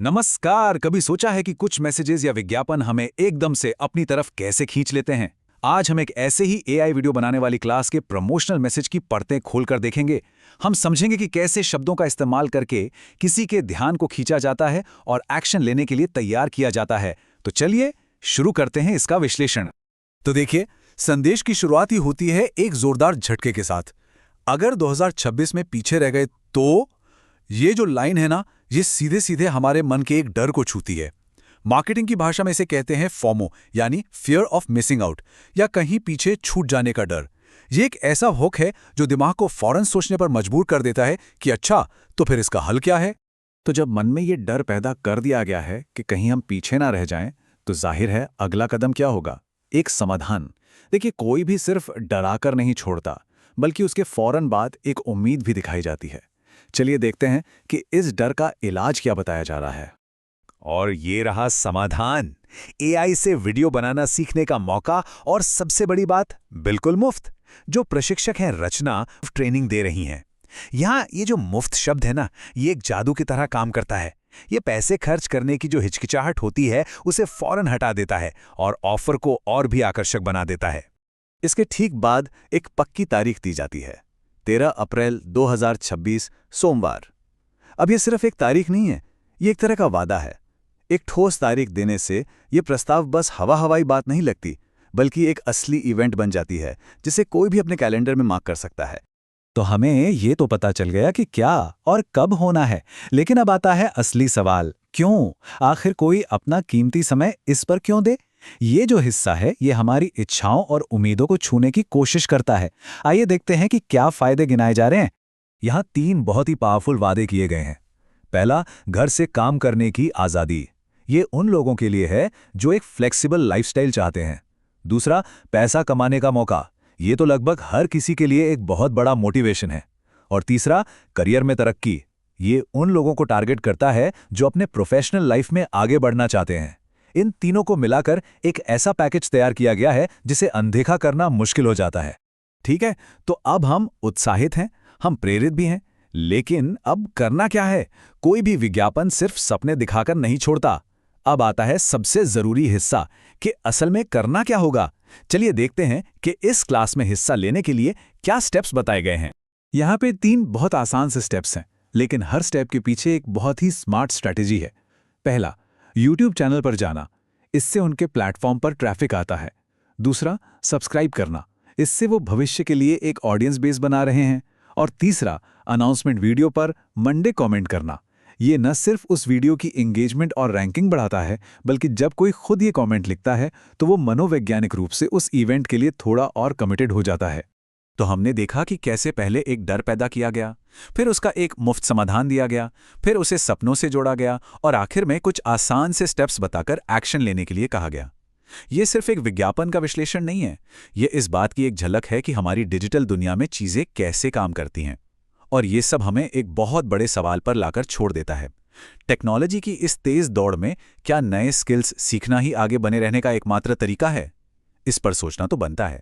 नमस्कार। कभी सोचा है कि कुछ मैसेजेस या विज्ञापन हमें एकदम से अपनी तरफ कैसे खींच लेते हैं? आज हम एक ऐसे ही एआई वीडियो बनाने वाली क्लास के प्रमोशनल मैसेज की परतें खोलकर देखेंगे। हम समझेंगे कि कैसे शब्दों का इस्तेमाल करके किसी के ध्यान को खींचा जाता है और एक्शन लेने के लिए तैयार किया जाता है। तो चलिए शुरू करते हैं इसका विश्लेषण। तो देखिए, संदेश की शुरुआत ही होती है एक जोरदार झटके के साथ। अगर 2026 में पीछे रह गए तो ये जो लाइन है ना, ये सीधे सीधे हमारे मन के एक डर को छूती है। मार्केटिंग की भाषा में इसे कहते हैं फोमो, यानी फियर ऑफ मिसिंग आउट, या कहीं पीछे छूट जाने का डर। ये एक ऐसा हुक है जो दिमाग को फौरन सोचने पर मजबूर कर देता है कि अच्छा, तो फिर इसका हल क्या है। तो जब मन में ये डर पैदा कर दिया गया है कि कहीं हम पीछे ना रह जाएं, तो जाहिर है अगला कदम क्या होगा? एक समाधान। देखिए, कोई भी सिर्फ डराकर नहीं छोड़ता, बल्कि उसके फौरन बाद एक उम्मीद भी दिखाई जाती है। चलिए देखते हैं कि इस डर का इलाज क्या बताया जा रहा है। और ये रहा समाधान। एआई से वीडियो बनाना सीखने का मौका, और सबसे बड़ी बात, बिल्कुल मुफ्त। जो प्रशिक्षक हैं रचना ट्रेनिंग दे रही हैं। यहाँ ये जो मुफ्त शब्द है ना, ये एक जादू की तरह काम करता है। ये पैसे खर्च करने की जो हिचकिचाहट होती है उसे फौरन हटा देता है और ऑफर को और भी आकर्षक बना देता है। इसके ठीक बाद एक पक्की तारीख दी जाती है, 13 अप्रैल 2026 सोमवार। अब ये सिर्फ एक तारीख नहीं है, ये एक तरह का वादा है। एक ठोस तारीख देने से ये प्रस्ताव बस हवाई बात नहीं लगती, बल्कि एक असली इवेंट बन जाती है जिसे कोई भी अपने कैलेंडर में मार्क कर सकता है। तो हमें ये तो पता चल गया कि क्या और कब होना है, लेकिन अब आता है असली सवाल, क्यों? आखिर कोई अपना कीमती समय इस पर क्यों दे? ये जो हिस्सा है, ये हमारी इच्छाओं और उम्मीदों को छूने की कोशिश करता है। आइए देखते हैं कि क्या फायदे गिनाए जा रहे हैं। यहाँ 3 बहुत ही पावरफुल वादे किए गए हैं। पहला, घर से काम करने की आज़ादी। ये उन लोगों के लिए है जो एक फ्लेक्सिबल लाइफस्टाइल चाहते हैं। दूसरा, पैसा कमाने का मौका। ये तो लगभग हर किसी के लिए एक बहुत बड़ा मोटिवेशन है। और तीसरा, करियर में तरक्की। ये उन लोगों को टारगेट करता है जो अपने प्रोफेशनल लाइफ में आगे बढ़ना चाहते हैं। इन तीनों को मिलाकर एक ऐसा पैकेज तैयार किया गया है जिसे अनदेखा करना मुश्किल हो जाता है। ठीक है, तो अब हम उत्साहित हैं, हम प्रेरित भी हैं, लेकिन अब करना क्या है? कोई भी विज्ञापन सिर्फ सपने दिखाकर नहीं छोड़ता। अब आता है सबसे जरूरी हिस्सा कि असल में करना क्या होगा। चलिए देखते हैं कि इस क्लास में हिस्सा लेने के लिए क्या स्टेप्स बताए गए हैं। यहाँ पे 3 बहुत आसान से स्टेप्स हैं, लेकिन हर स्टेप के पीछे एक बहुत ही स्मार्ट स्ट्रैटेजी है। पहला, YouTube चैनल पर जाना, इससे उनके प्लेटफॉर्म पर ट्रैफिक आता है। दूसरा, सब्सक्राइब करना, इससे वो भविष्य के लिए एक ऑडियंस बेस बना रहे हैं। और तीसरा, अनाउंसमेंट वीडियो पर मंडे कमेंट करना। ये न सिर्फ उस वीडियो की एंगेजमेंट और रैंकिंग बढ़ाता है, बल्कि जब कोई खुद ये कमेंट लिखता है तो वो मनोवैज्ञानिक रूप से उस इवेंट के लिए थोड़ा और कमिटेड हो जाता है। तो हमने देखा कि कैसे पहले एक डर पैदा किया गया, फिर उसका एक मुफ्त समाधान दिया गया, फिर उसे सपनों से जोड़ा गया, और आखिर में कुछ आसान से स्टेप्स बताकर एक्शन लेने के लिए कहा गया। ये सिर्फ एक विज्ञापन का विश्लेषण नहीं है, ये इस बात की एक झलक है कि हमारी डिजिटल दुनिया में चीजें कैसे काम करती हैं। और ये सब हमें एक बहुत बड़े सवाल पर लाकर छोड़ देता है। टेक्नोलॉजी की इस तेज दौड़ में क्या नए स्किल्स सीखना ही आगे बने रहने का एकमात्र तरीका है? इस पर सोचना तो बनता है।